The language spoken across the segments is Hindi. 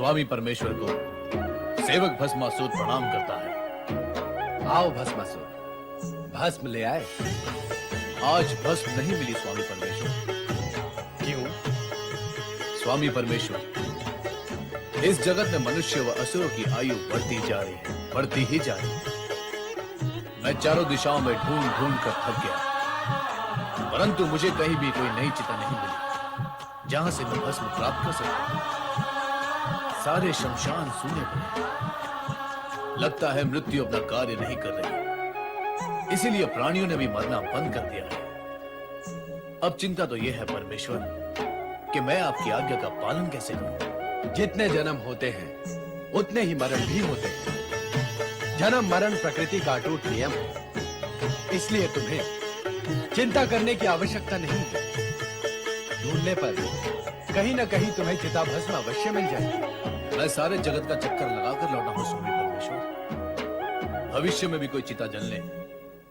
स्वामी परमेश्वर को सेवक भस्मासुर प्रणाम करता है। आओ भस्मासुर, भस्म ले आए। आज भस्म नहीं मिली स्वामी परमेश्वर। क्यों? स्वामी परमेश्वर, इस जगत में मनुष्य व असुरों की आयु बढ़ती जा रही है, बढ़ती ही जा रही है। मैं चारों दिशाओं में ढूंढ ढूंढ कर थक गया, परंतु मुझे कहीं भी कोई नई चिता नहीं मिली जहां से मैं भस्म प्राप्त कर सकता। सारे शमशान सूने पड़े। लगता है मृत्यु अपना कार्य नहीं कर रही, इसीलिए प्राणियों ने भी मरना बंद कर दिया है। अब चिंता तो यह है परमेश्वर कि मैं आपकी आज्ञा का पालन कैसे करूं। जितने जन्म होते हैं उतने ही मरण भी होते हैं। जन्म मरण प्रकृति का अटूट नियम है, इसलिए तुम्हें चिंता करने की आवश्यकता नहीं है। ढूंढने पर कहीं न कहीं तुम्हें चिता भस्म अवश्य मिल जाएगी। मैं सारे जगत का चक्कर लगाकर लौटा हूं स्वामी परमेश्वर। भविष्य में भी कोई चिता जलने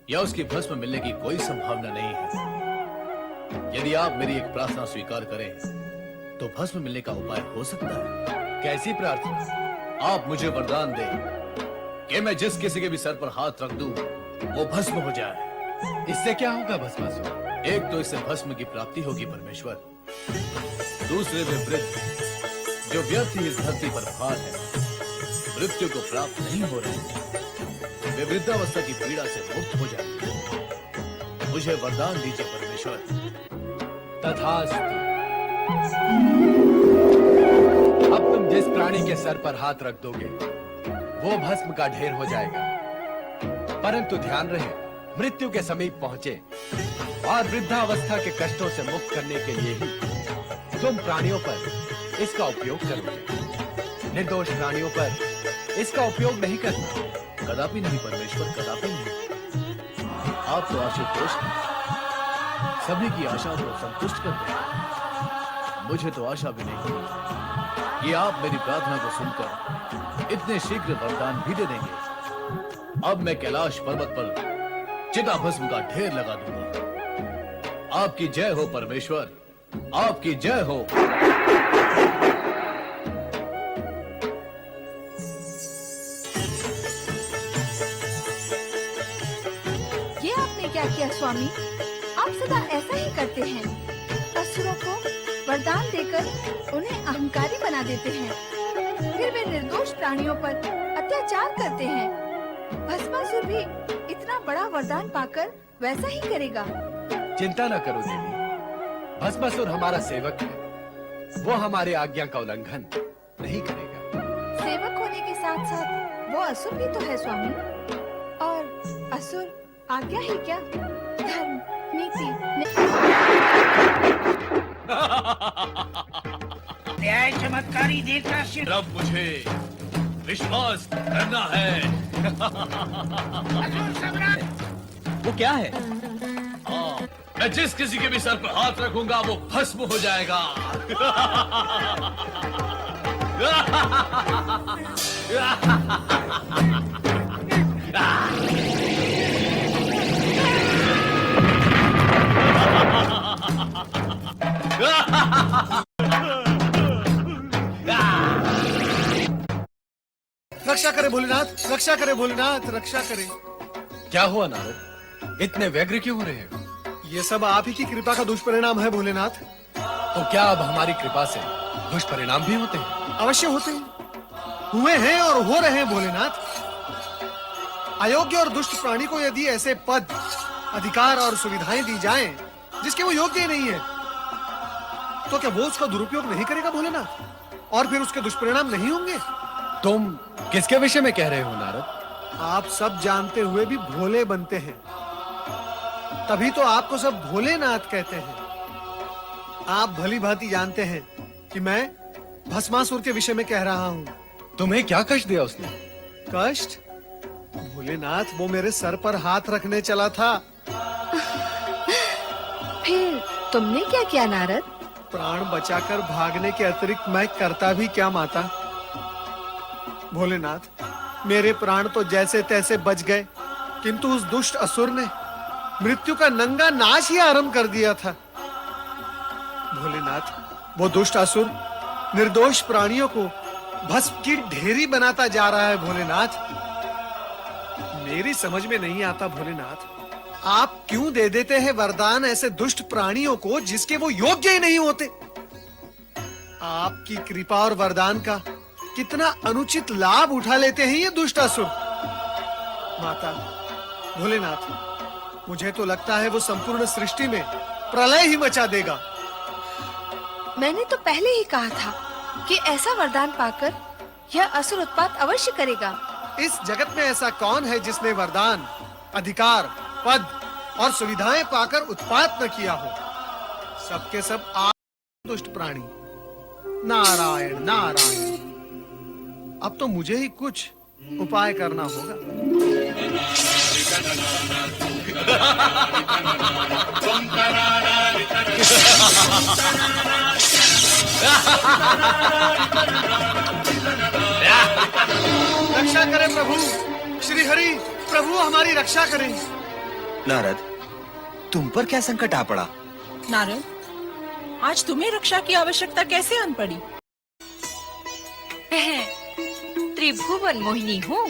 या उसकी भस्म मिलने की कोई संभावना नहीं है। यदि आप मेरी एक प्रार्थना स्वीकार करें तो भस्म मिलने का उपाय हो सकता है। कैसी प्रार्थना? आप मुझे वरदान दें कि मैं जिस किसी के भी सर पर हाथ रख दूं वो भस्म हो जाए। इससे क्या होगा भस्मासुर? एक तो इससे भस्म की प्राप्ति होगी परमेश्वर, दूसरे वे वृद्ध जो व्यर्थ ही इस धरती पर भार है, मृत्यु को प्राप्त नहीं हो रहे, वे वृद्धावस्था की पीड़ा से मुक्त हो जाएंगे। मुझे वरदान दीजिए परमेश्वर। तथास्तु। अब तुम जिस प्राणी के सर पर हाथ रख दोगे वो भस्म का ढेर हो जाएगा, परंतु ध्यान रहे मृत्यु के समीप पहुंचे और वृद्धावस्था के कष्टों से मुक्त करने के लिए ही तुम प्राणियों पर इसका उपयोग करोगे। निर्दोष प्राणियों पर इसका उपयोग नहीं करना। कदापि नहीं परमेश्वर, कदापि नहीं। आप तो आशुतोष हैं, सभी की आशा को संतुष्ट कर देंगे। मुझे तो आशा भी नहीं थी कि आप मेरी प्रार्थना को सुनकर इतने शीघ्र वरदान भी दे देंगे। अब मैं कैलाश पर्वत पर चिता भस्म का ढेर लगा दूंगा। आपकी जय हो परमेश्वर, आपकी जय हो। ये आपने क्या किया स्वामी? आप सदा ऐसा ही करते हैं। असुरों को वरदान देकर उन्हें अहंकारी बना देते हैं, फिर वे निर्दोष प्राणियों पर अत्याचार करते हैं। भस्मासुर भी इतना बड़ा वरदान पाकर वैसा ही करेगा। चिंता न करो देवी, भस्मासुर हमारा सेवक है, वो हमारे आज्ञा का उल्लंघन नहीं करेगा। सेवक होने के साथ साथ वो असुर भी तो है स्वामी। और असुर आज्ञा ही क्या, धर्म नीति न्याय चमत्कारी देखना सिर्फ अब मुझे विश्वास करना है। असुर सम्राट। वो क्या है? हाँ, मैं जिस किसी के भी सर पर हाथ रखूंगा वो भस्म हो जाएगा। रक्षा करे भोलेनाथ, रक्षा करे भोलेनाथ, रक्षा करे। क्या हुआ नारद, इतने व्यग्र क्यों हो रहे हो? ये सब आप ही की कृपा का दुष्परिणाम है भोलेनाथ। तो क्या अब हमारी कृपा से दुष्परिणाम भी होते हैं? अवश्य होते हैं, हुए हैं और हो रहे हैं भोलेनाथ। अयोग्य और दुष्ट प्राणी को यदि ऐसे पद, अधिकार और सुविधाएं दी जाएं जिसके वो योग्य ही नहीं है, तो क्या वो उसका दुरुपयोग नहीं करेगा भोलेनाथ? और फिर उसके दुष्परिणाम नहीं होंगे? तुम किसके विषय में कह रहे हो नारद? आप सब जानते हुए भी भोले बनते हैं, तभी तो आपको सब भोलेनाथ कहते हैं। आप भली भांति जानते हैं कि मैं भस्मासुर के विषय में कह रहा हूँ। तुम्हें क्या कष्ट दिया उसने? कष्ट? भोलेनाथ, वो मेरे सर पर हाथ रखने चला था। फिर तुमने क्या किया नारद? प्राण बचाकर भागने के अतिरिक्त मैं करता भी क्या माता? भोलेनाथ, मेरे प्राण तो जैसे तैसे बच गए, किंतु उस दुष्ट असुर ने मृत्यु का नंगा नाच ही आरंभ कर दिया था। भोलेनाथ, वो दुष्ट असुर निर्दोष प्राणियों को भस्म की ढेरी बनाता जा रहा है भोलेनाथ। मेरी समझ में नहीं आता भोलेनाथ, आप क्यों दे देते हैं वरदान ऐसे दुष्ट प्राणियों को जिसके वो योग्य ही नहीं होते। आपकी कृपा और वरदान का कितना अनुचित लाभ उठा लेते हैं ये दुष्ट असुर। माता भोलेनाथ, मुझे तो लगता है वो संपूर्ण सृष्टि में प्रलय ही मचा देगा। मैंने तो पहले ही कहा था कि ऐसा वरदान पाकर यह असुर उत्पात अवश्य करेगा। इस जगत में ऐसा कौन है जिसने वरदान, अधिकार, पद और सुविधाएं पाकर उत्पात न किया हो। सबके सब आप दुष्ट प्राणी। नारायण नारायण। अब तो मुझे ही कुछ उपाय करना होगा। रक्षा करें प्रभु, श्री हरि प्रभु हमारी रक्षा करें। नारद, तुम पर क्या संकट आ पड़ा? नारद, आज तुम्हें रक्षा की आवश्यकता कैसे आन पड़ी? त्रिभुवन मोहिनी हूँ।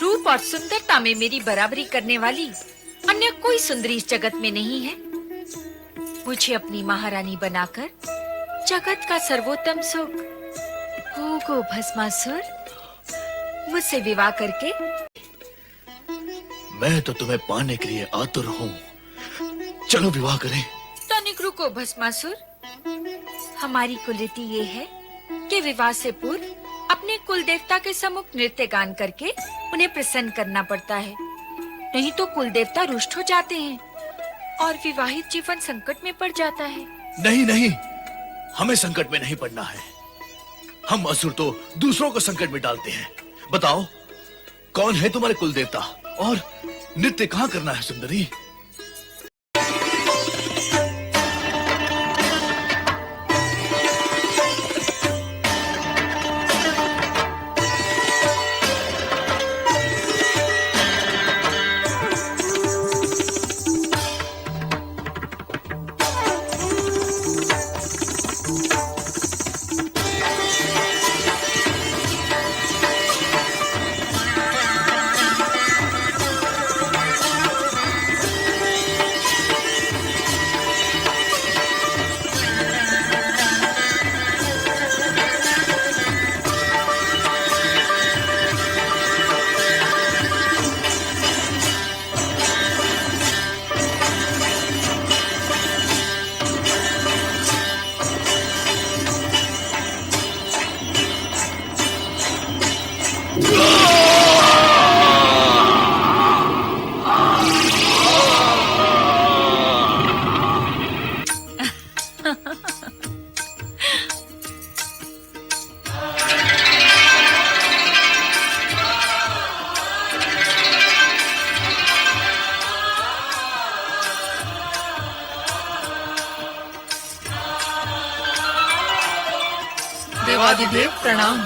रूप और सुंदरता में मेरी बराबरी करने वाली अन्य कोई सुंदरी इस जगत में नहीं है। मुझे अपनी महारानी बनाकर जगत का सर्वोत्तम सुख भोगो भस्मासुर। मुझसे विवाह करके मैं तो तुम्हें पाने के लिए आतुर हूँ। चलो विवाह करें। तनिक रुको भस्मासुर। हमारी कुलरीति ये है कि विवाह से पूर्व अपने कुल देवता के सम्मुख नृत्य गान करके उन्हें प्रसन्न करना पड़ता है, नहीं तो कुल देवता रुष्ट हो जाते हैं और विवाहित जीवन संकट में पड़ जाता है। नहीं नहीं, हमें संकट में नहीं पड़ना है। हम असुर तो दूसरों को संकट में डालते हैं। बताओ, कौन है तुम्हारे कुल देवता और नृत्य कहाँ करना है सुंदरी? देवादिदेव प्रणाम।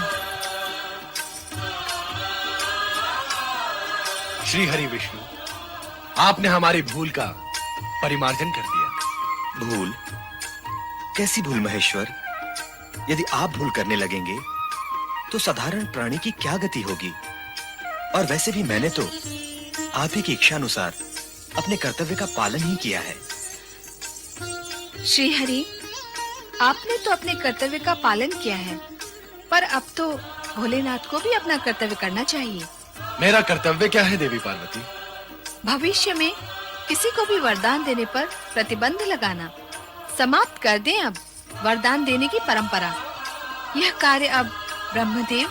श्री हरि विष्णु, आपने हमारी भूल का परिमार्जन कर दिया। भूल? कैसी भूल महेश्वर? यदि आप भूल करने लगेंगे तो साधारण प्राणी की क्या गति होगी? और वैसे भी मैंने तो आप ही की इच्छा अनुसार अपने कर्तव्य का पालन ही किया है। श्री हरि, आपने तो अपने कर्तव्य का पालन किया है, पर अब तो भोलेनाथ को भी अपना कर्तव्य करना चाहिए। मेरा कर्तव्य क्या है देवी पार्वती? भविष्य में किसी को भी वरदान देने पर प्रतिबंध लगाना। समाप्त कर दें अब वरदान देने की परंपरा। यह कार्य अब ब्रह्मदेव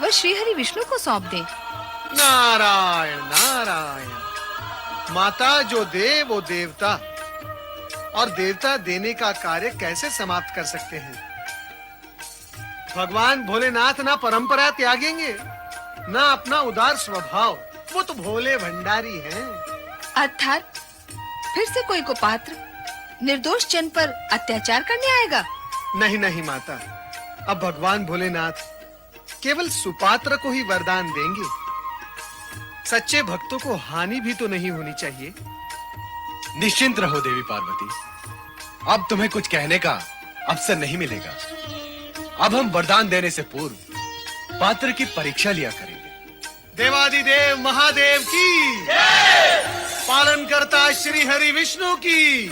व श्रीहरि विष्णु को सौंप दें। नारायण नारायण। माता जो दे वो देवता, और देवता देने का कार्य कैसे समाप्त कर सकते हैं? भगवान भोलेनाथ ना परंपरा त्यागेंगे, ना अपना उदार स्वभाव। वो तो भोले भंडारी हैं। अर्थात फिर से कोई कुपात्र निर्दोष जन पर अत्याचार करने आएगा? नहीं नहीं माता, अब भगवान भोलेनाथ केवल सुपात्र को ही वरदान देंगे। सच्चे भक्तों को हानि भी तो नहीं होनी चाहिए। निश्चिंत रहो देवी पार्वती, अब तुम्हें कुछ कहने का अवसर नहीं मिलेगा। अब हम वरदान देने से पूर्व पात्र की परीक्षा लिया करेंगे। देवादिदेव महादेव की, पालन करता श्री हरि विष्णु की।